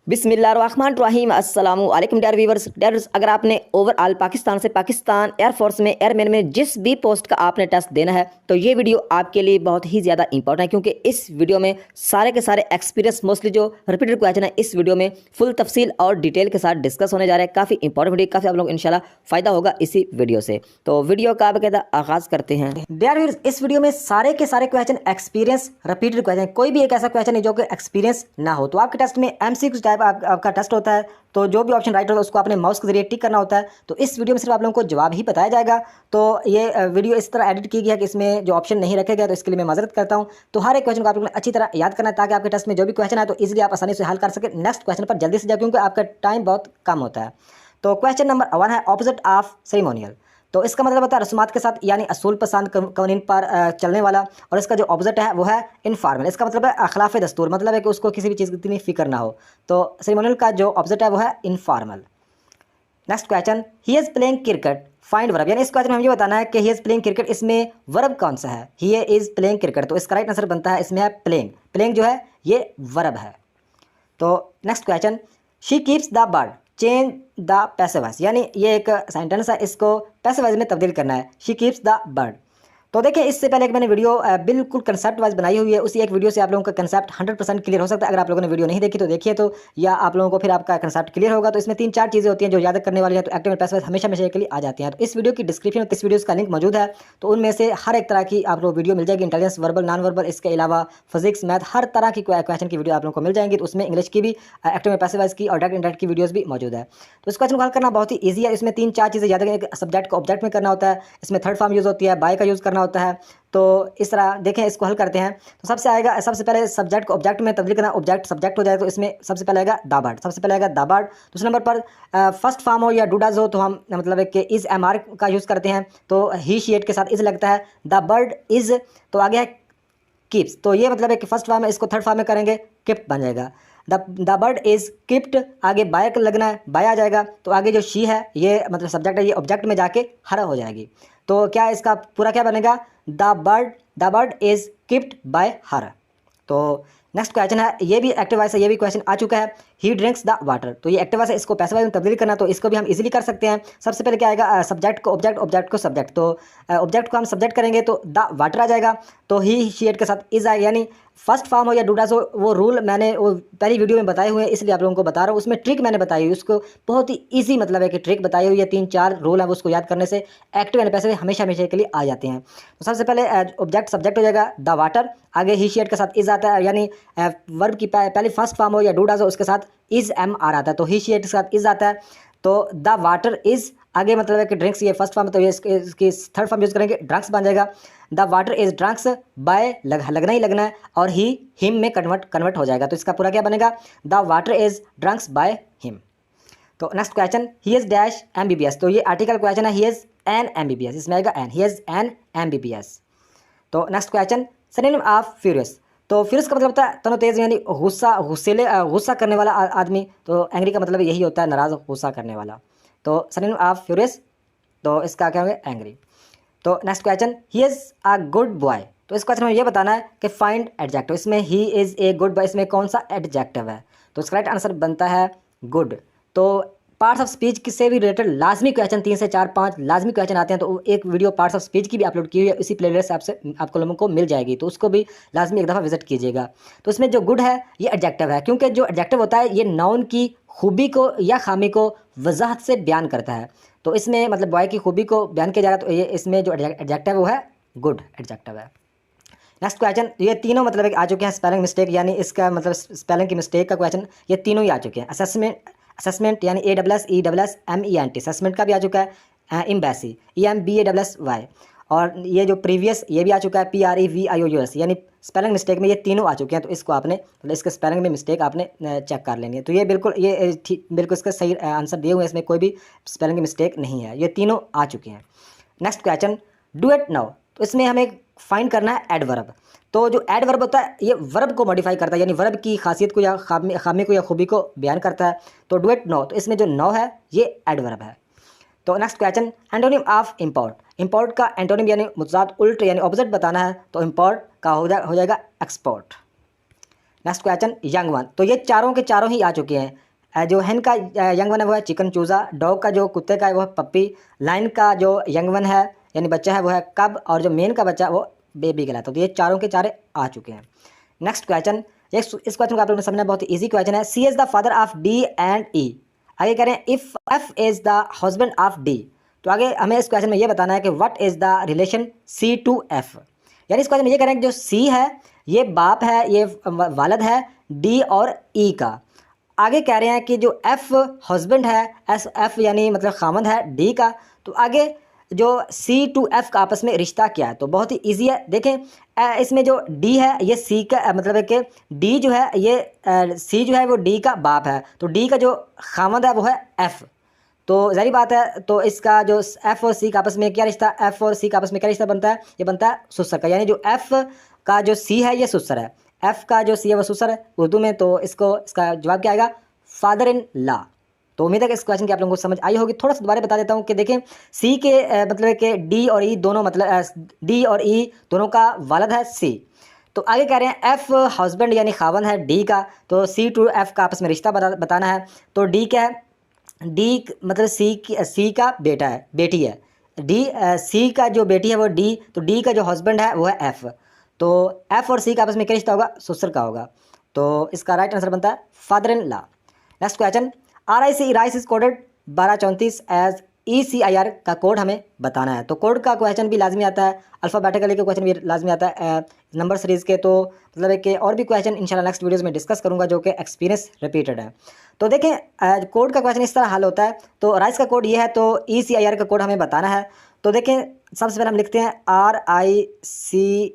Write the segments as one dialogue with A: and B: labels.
A: बिस्मिल्लाहिर्रहमानिर्रहीम अस्सलाम वालेकुम डियर व्यूवर्स। अगर आपने ओवरऑल पाकिस्तान से पाकिस्तान एयरफोर्स में एयरमैन में जिस भी पोस्ट का आपने टेस्ट देना है तो ये वीडियो आपके लिए बहुत ही ज़्यादा इंपॉर्टेंट है, क्योंकि इस वीडियो में सारे के सारे एक्सपीरियंस मोस्टली जो रिपीटेड क्वेश्चन है इस वीडियो में फुल तफसील और डिटेल के साथ डिस्कस होने जा रहे हैं। काफ़ी इंपॉर्टेंट वीडियो, काफ़ी आप लोग इंशाल्लाह फ़ायदा होगा इसी वीडियो से। तो वीडियो का बाकायदा आगाज़ करते हैं। डियर व्यूअर्स, इस वीडियो में सारे के सारे क्वेश्चन एक्सपीरियंस रिपीटेड क्वेश्चन, कोई भी एक ऐसा क्वेश्चन नहीं जो कि एक्सपीरियंस ना हो। तो आपके टेस्ट में एमसीक्यू टाइप आपका टेस्ट होता है, तो जो भी ऑप्शन राइट होगा उसको आपने माउस के जरिए टिक करना होता है। तो इस वीडियो में सिर्फ आप लोगों को जवाब ही बताया जाएगा। तो ये वीडियो इस तरह एडिट की गई है कि इसमें जो ऑप्शन नहीं रखे गए, तो इसके लिए मैं माजरत करता हूं। तो हर एक क्वेश्चन को आप लोगों ने अच्छी तरह याद करना है ताकि आपके टेस्ट में जो भी क्वेश्चन है तो इजीली आप आसानी से हल कर सके। नेक्स्ट क्वेश्चन पर जल्दी से जाए क्योंकि आपका टाइम बहुत कम होता है। तो क्वेश्चन नंबर 1 है ऑपोजिट ऑफ सेरेमोनियल। तो इसका मतलब होता है रस्मात के साथ यानी असूल पसंद कवानीन पर चलने वाला, और इसका जो ऑपोजिट है वो है इनफॉर्मल। इसका मतलब है खिलाफ दस्तूर, मतलब है कि उसको किसी भी चीज़ की इतनी फिक्र ना हो। तो सेरेमोनियल का जो ऑपोजिट है वो है informal. Next question, he is playing cricket, find verb. यानी इस क्वेश्चन में हमें ये बताना है कि ही इज प्लेइंग क्रिकेट, इसमें वर्ब कौन सा है। ही इज प्लेइंग क्रिकेट, तो इसका राइट आंसर बनता है इसमें है प्लेइंग। प्लेइंग जो है ये वर्ब है। तो next question, she keeps the bird change the passive voice. यानी ये एक सेंटेंस है, इसको पैसिव वॉइस में तब्दील करना है। She keeps the bird. तो देखिए इससे पहले एक मैंने वीडियो बिल्कुल कंसेप्ट वाइज बनाई हुई है, उसी एक वीडियो से आप लोगों का कंसेप्ट 100% क्लियर हो सकता है। अगर आप लोगों ने वीडियो नहीं देखी तो देखिए, तो या आप लोगों को फिर आपका कंसेप्ट क्लियर होगा। तो इसमें 3-4 चीज़ें होती हैं जो याद करने वाली हैं, तो एक्टिव एंड पैसिव वॉइस हमेशा हमेशा के लिए आ जाती हैं। तो इस वीडियो की डिस्क्रिप्शन में इस वीडियो का लिंक मौजूद है, तो उनमें से हर एक तरह की आप लोग वीडियो मिल जाएगी। इंटेलिजेंस, वर्बल, नॉन वर्बल, इसके अलावा फिजिक्स, मैथ, हर तरह की क्वेश्चन की वीडियो आप लोगों को मिल जाएंगी। तो उसमें इंग्लिश की भी, एक्टिव एंड पैसिव वॉइस की और डायरेक्ट इंडायरेक्ट की वीडियोस भी मौजूद है। तो इस क्वेश्चन को हल करना बहुत ही ईजी है। इसमें 3-4 चीज़ें याद रखें। सब्जेक्ट को ऑब्जेक्ट में करना होता है, इसमें थर्ड फॉर्म यूज़ होती है, बाय का यूज़ करना होता है। तो इस तरह देखें, इसको हल करते हैं। तो सबसे पहले सब्जेक्ट को ऑब्जेक्ट में तब्दील करना, ऑब्जेक्ट सब्जेक्ट हो जाए तो इसमें सबसे पहले आएगा द बर्ड। सबसे पहले आएगा द बर्ड। दूसरे नंबर पर फर्स्ट फॉर्म हो या डू डज हो तो हम मतलब है कि इज एम आर का यूज़ करते हैं, तो ही शी इट के साथ इज लगता है। द बर्ड इज, तो आगे है कीप्स, तो ये मतलब है कि फर्स्ट फॉर्म है, इसको थर्ड फॉर्म में करेंगे किप्ट बन जाएगा। द बर्ड इज किप्ट, आगे बाय लगना है, बाय आ जाएगा। तो आगे जो शी है ये मतलब सब्जेक्ट है, ये ऑब्जेक्ट में जाके हरा हो जाएगी। तो क्या इसका पूरा क्या बनेगा, the bird is kept bye हर। तो नेक्स्ट क्वेश्चन है, ये भी एक्टिव वॉइस है, ये भी क्वेश्चन आ चुका है। ही ड्रिंक्स द वाटर, तो ये एक्टिव वॉइस है, इसको पैसिव वॉइस में तब्दील करना, तो इसको भी हम इजीली कर सकते हैं। सबसे पहले क्या आएगा, सब्जेक्ट को ऑब्जेक्ट, ऑब्जेक्ट को सब्जेक्ट। तो ऑब्जेक्ट को हम सब्जेक्ट करेंगे तो द वाटर आ जाएगा। तो ही शी इट के साथ इज आएगा। यानी फर्स्ट फॉर्म हो या डूडास हो, वो रूल मैंने वो पहली वीडियो में बताए हुए हैं, इसलिए आप लोगों को बता रहा हूँ। उसमें ट्रिक मैंने बताई हुई, उसको बहुत ही ईजी मतलब है कि ट्रिक बताई हुई है। 3-4 रूल है, उसको याद करने से एक्टिव एंड पैसिव हमेशा हमेशा के लिए आ जाते हैं। तो सबसे पहले ऑब्जेक्ट सब्जेक्ट हो जाएगा द वाटर, आगे ही शी इट के साथ इज आता है। यानी वर्ब की पहले फर्स्ट फॉर्म हो या डूडास हो उसके साथ इज एम आर आता है, तो ही शी इट के साथ इज आता है। तो द वाटर इज, आगे मतलब है कि ड्रिंक्स ये फर्स्ट फॉर्म, तो ये इसकी थर्ड फॉर्म यूज करेंगे, ड्रंक्स बन जाएगा। The water is drunks by लगना ही लगना है, और ही हिम में कन्वर्ट हो जाएगा। तो इसका पूरा क्या बनेगा, the water is drunks by him. तो next question, he is dash MBBS, तो ये आर्टिकल क्वेश्चन है, ही इज एन MBBS, इसमें आएगा an, he is an MBBS। तो next question, synonym of furious, तो फ्यूरियस का मतलब होता है तनो-तेज, यानी गुस्सा करने वाला आदमी। तो एंग्री का मतलब यही होता है नाराज़, गुस्सा करने वाला। तो सिनोनिम ऑफ फ्यूरियस, तो इसका क्या होगा, एंग्री। तो next question, he is a good boy, तो इस क्वेश्चन में ये बताना है कि फाइंड एडजेक्टिव। इसमें he is a good boy, इसमें कौन सा एडजेक्टिव है। तो इसका राइट आंसर बनता है गुड। तो पार्ट्स ऑफ स्पीच किससे भी रिलेटेड लाजमी क्वेश्चन 3 से 4-5 लाजमी क्वेश्चन आते हैं, तो एक वीडियो पार्ट्स ऑफ स्पीच की भी अपलोड की हुई है, इसी प्लेलिस्ट से आपसे आपको लोगों को मिल जाएगी, तो उसको भी लाजमी एक दफ़ा विजिट कीजिएगा। तो इसमें जो गुड है ये एडजेक्टिव है, क्योंकि जो एडजेक्टिव होता है ये नाउन की खूबी को या खामी को वजाहत से बयान करता है। तो इसमें मतलब बॉय की खूबी को बयान किया जा रहा है, तो ये इसमें जो एडजेक्टिव है वो है गुड एडजेक्टिव है। नेक्स्ट क्वेश्चन, ये तीनों मतलब आ चुके हैं स्पेलिंग मिस्टेक, यानी इसका मतलब स्पेलिंग की मिस्टेक का क्वेश्चन ये तीनों ही आ चुके हैं। असेसमेंट यानी ASSEMENT, असेसमेंट का भी आ चुका है। एम्बेसी EMBASSY, और ये जो प्रीवियस ये भी आ चुका है PREVIOUS, यानी स्पेलिंग मिस्टेक में ये तीनों आ चुके हैं। तो इसको आपने मतलब इसके स्पेलिंग में मिस्टेक आपने चेक कर लेनी है। तो ये बिल्कुल इसका सही आंसर दिए हुए हैं, इसमें कोई भी स्पेलिंग की मिस्टेक नहीं है, ये तीनों आ चुके हैं। Next question, do it now, तो इसमें हमें फाइंड करना है एडवर्ब। तो जो एडवर्ब होता है ये वर्ब को मॉडिफाई करता है, यानी वर्ब की खासियत को या खामी को या खूबी को बयान करता है। तो डू इट नाउ, तो इसमें जो नाउ है ये एडवर्ब है। तो next question, antonym of import, import का एंटोनिम यानी मुतजाद उल्ट यानी ऑपोजिट बताना है, तो इम्पोर्ट का हो जाएगा export. Next question young one, तो ये चारों के चारों ही आ चुके हैं। जो hen का यंग वन है वो है चिकन चूज़ा, डॉग का जो कुत्ते का है वो है पप्पी, लाइन का जो यंग वन है यानी बच्चा है वो है कब, और जो मेन का बच्चा वो बेबी कहलाता है। तो ये चारों के चारे आ चुके हैं। नेक्स्ट क्वेश्चन, इस क्वेश्चन को आप लोगों ने समझना, बहुत ही ईजी क्वेश्चन है। C is the father of D and E. आगे कह रहे हैं if F is the husband of D. तो आगे हमें इस क्वेश्चन में ये बताना है कि what is the relation C to F. यानी इस क्वेश्चन में ये कह रहे हैं कि जो सी है ये बाप है, ये वालद है डी और ई का। आगे कह रहे हैं कि जो एफ हस्बैंड है, एस एफ यानी मतलब खामद है डी का, तो आगे जो सी टू एफ का आपस में रिश्ता क्या है। तो बहुत ही ईजी है, देखें इसमें जो डी है ये सी का मतलब है कि डी जो है ये सी जो है वो डी का बाप है, तो डी का जो खामद है वो है एफ। तो जाहिर बात है, तो इसका जो एफ और सी का आपस में क्या रिश्ता, एफ और सी का आपस में क्या रिश्ता बनता है, ये बनता है सुसर का। यानी जो एफ का जो सी है ये सुसर है, एफ का जो सी है वो सुसर है उर्दू में। तो इसका जवाब क्या आएगा, फादर इन लॉ। तो उम्मीद है कि इस क्वेश्चन की आप लोगों को समझ आई होगी। थोड़ा सा दोबारा बता देता हूँ कि देखें सी के मतलब है कि डी और ई दोनों मतलब डी और ई दोनों का वालद है सी। तो आगे कह रहे हैं एफ हस्बैंड यानी खावन है डी का, तो सी टू एफ का आपस में रिश्ता बताना है। तो डी क्या है, डी मतलब सी का बेटा है, बेटी है डी, सी का जो बेटी है वो डी, तो डी का जो हस्बैंड है वो है एफ। तो एफ और सी का आपस में क्या रिश्ता होगा, ससुर का होगा। तो इसका राइट आंसर बनता है father in law. Next question, RIC rice is coded 1234 as ECIR का कोड हमें बताना है। तो कोड का क्वेश्चन भी लाजमी आता है, अल्फ़ाबेटिकली का क्वेश्चन भी लाजमी आता है नंबर सीरीज़ के। तो मतलब है कि और भी क्वेश्चन इंशाल्लाह नेक्स्ट वीडियोज़ में डिस्कस करूंगा जो कि एक्सपीरियंस रिपीटेड है। तो देखें कोड का क्वेश्चन इस तरह हल होता है। तो राइस का कोड ये है, तो ECIR का कोड हमें बताना है। तो देखें सबसे पहले हम लिखते हैं RICE,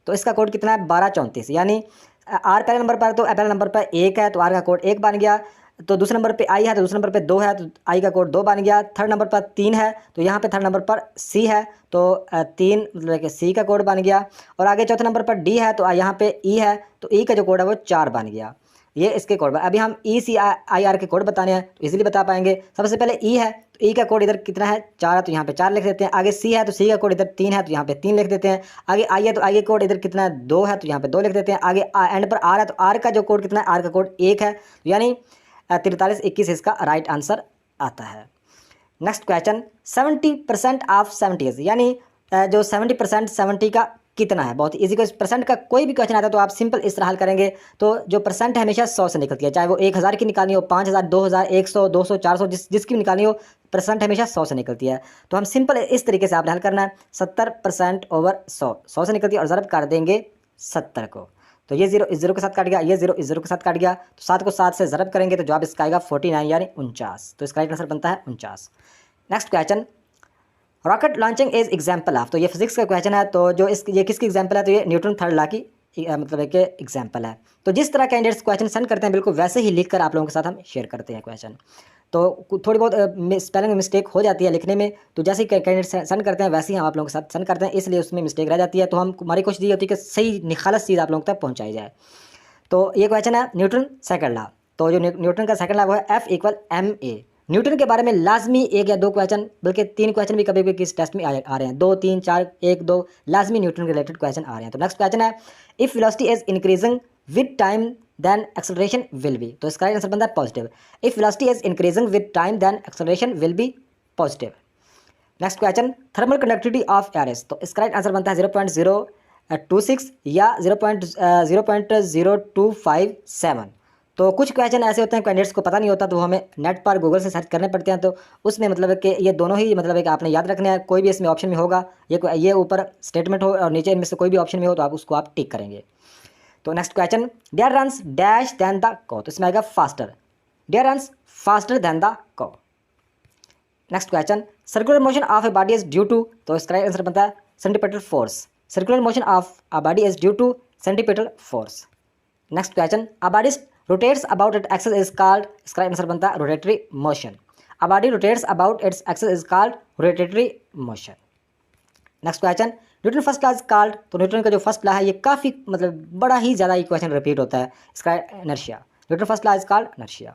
A: तो इसका कोड कितना है 1234, यानी आर पहले नंबर पर, तो पहले नंबर पर 1 है तो आर का कोड 1 बन गया। तो दूसरे नंबर पे आई है तो दूसरे नंबर पे 2 है तो आई का कोड 2 बन गया। थर्ड नंबर पर 3 है तो यहाँ पे थर्ड नंबर पर सी है तो 3 मतलब कि सी का कोड बन गया। और आगे चौथे नंबर पर डी है तो यहाँ पे ई है तो ई का जो कोड है वो 4 बन गया। ये इसके कोड। अभी हम ECIR के कोड बताने हैं तो इजीली बता पाएंगे। सबसे पहले ई है तो ई का कोड इधर कितना है 4 है तो यहाँ पे 4 लिख देते हैं। आगे सी है तो सी का कोड इधर 3 है तो यहाँ पे 3 लिख देते हैं। आगे आई है तो आई का कोड इधर कितना है 2 है तो यहाँ पे 2 लिख देते हैं। आगे एंड पर आर है तो आर का जो कोड कितना है, आर का कोड 1 है, यानी 4321 इसका राइट आंसर आता है। नेक्स्ट क्वेश्चन, 70% ऑफ 70 यानी जो 70% 70 का कितना है। बहुत इजी, परसेंट का कोई भी क्वेश्चन आता है तो आप सिंपल इस तरह हल करेंगे। तो जो परसेंट है हमेशा 100 से निकलती है, चाहे वो 1000 की निकालनी हो, 5000, 2000, 100, 200, 400 जिसकी भी निकालनी हो, परसेंट हमेशा 100 से निकलती है। तो हम सिंपल इस तरीके से आपने हल करना है, 70% ओवर 100 से निकलती है और ज़रब कर देंगे 70 को। तो ये 0 इस 0 के साथ काट गया, ये 0 इस 0 के साथ काट गया, तो 7 को 7 से ज़रब करेंगे तो जवाब इसका आएगा 49 यानी 49। तो इसका राइट आंसर बनता है 49। Next question, rocket launching is example of. तो ये फिजिक्स का क्वेश्चन है, तो जो ये किसकी एग्जाम्पल है, तो ये न्यूटन थर्ड लॉ की मतलब एक एग्जाम्पल है। तो जिस तरह कैंडिडेट्स क्वेश्चन सेंड करते हैं बिल्कुल वैसे ही लिखकर आप लोगों के साथ हम शेयर करते हैं क्वेश्चन। तो थोड़ी बहुत स्पेलिंग में मिस्टेक हो जाती है लिखने में, तो जैसे ही कैंडिडेट सेंड करते हैं वैसे ही हम आप लोगों के साथ सेंड करते हैं, इसलिए उसमें मिस्टेक रह जाती है। तो हमारी कोशिश ये होती है कि सही निखालस चीज़ आप लोगों तक पहुँचाई जाए। तो ये क्वेश्चन है न्यूटन सेकंड लॉ। तो जो न्यूटन का सेकंड लॉ वो है F=ma। न्यूटन के बारे में लाजमी 1 या 2 क्वेश्चन, बल्कि 3 क्वेश्चन भी कभी भी किस टेस्ट में आ रहे हैं, 2, 3, 4, 1, 2 लाजमी न्यूटन के रिलेटेड क्वेश्चन आ रहे हैं। तो नेक्स्ट क्वेश्चन है, if velocity is increasing with time then acceleration will be. तो इसका आंसर बनता है positive. If velocity is increasing with time then acceleration will be positive. Next question, thermal conductivity of air is. तो इसका right answer बनता है 0.026 या 0.0257। तो कुछ क्वेश्चन ऐसे होते हैं कैंडिडेट्स को पता नहीं होता, तो वो हमें नेट पर गूगल से सर्च करने पड़ते हैं। तो उसमें मतलब है कि ये दोनों ही मतलब है कि आपने याद रखना है। कोई भी इसमें ऑप्शन में होगा, ये ऊपर स्टेटमेंट हो और नीचे इनमें से कोई भी ऑप्शन में हो तो आप उसको आप टिक करेंगे। तो next question, deer runs dash than the cow. तो इसमें आएगा faster, deer runs faster than the cow. Next question, circular motion of a body is due to. तो इसका राइट आंसर बनता है centripetal force. Circular motion of a body is due to centripetal force. Next question, a body rotates about its axis is called। इसका आंसर बनता है rotatory motion. A body rotates about its axis is called rotatory motion। Next question, Newton first law is called. तो Newton का जो first law है ये काफ़ी मतलब बड़ा ही ज़्यादा ये क्वेश्चन रिपीट होता है। इसका inertia, Newton first law is called inertia.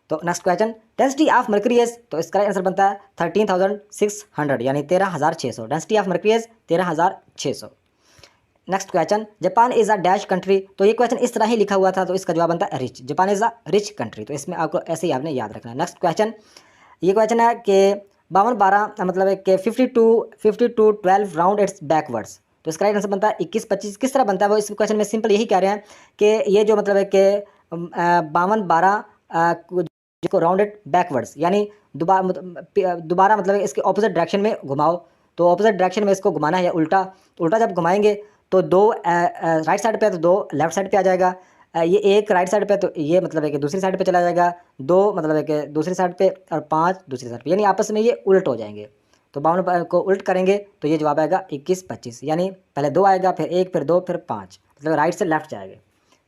A: तो next question, density of mercury is. तो इसका आंसर बनता है 13,600 यानी 13,600। डेंसिटी ऑफ मर्करी इज 13,600। Next question, Japan is a dash country. तो ये क्वेश्चन इस तरह ही लिखा हुआ था, तो इसका जवाब बनता है rich. Japan is a rich country, तो इसमें आपको ऐसे ही आपने याद रखना है। नेक्स्ट क्वेश्चन, ये क्वेश्चन है कि 52-12 मतलब है कि 52 12 राउंड इट्स बैकवर्ड्स। तो इसका राइट आंसर बनता है 21-25। किस तरह बनता है वो इस क्वेश्चन में सिंपल यही कह रहे हैं कि ये जो मतलब है कि 52-12 को राउंडेड बैकवर्ड्स, यानी दोबारा मतलब इसके ऑपोजिट डायरेक्शन में घुमाओ। तो ऑपोजिट डायरेक्शन में इसको घुमाना है या उल्टा, तो उल्टा जब घुमाएंगे तो 2 राइट साइड पे है तो 2 लेफ्ट साइड पे आ जाएगा। ये एक राइट साइड पे तो ये मतलब है कि दूसरी साइड पे चला जाएगा, 2 मतलब है कि दूसरी साइड पे और 5 दूसरी साइड पे, यानी आपस में ये उल्ट हो जाएंगे। तो 52 को उल्ट करेंगे तो ये जवाब आएगा 21-25, यानी पहले 2 आएगा फिर 1 फिर 2 फिर 5, मतलब राइट से लेफ्ट जाएंगे।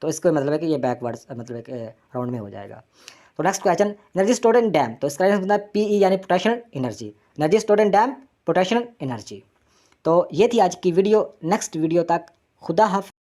A: तो इसको मतलब है कि ये बैकवर्ड्स मतलब है कि राउंड में हो जाएगा। तो next question, energy stored in dam. तो इसका आंसर होता है पीई यानी potential energy. Energy stored in dam, potential energy. तो ये थी आज की वीडियो। नेक्स्ट वीडियो तक खुदा हाफ़िज़।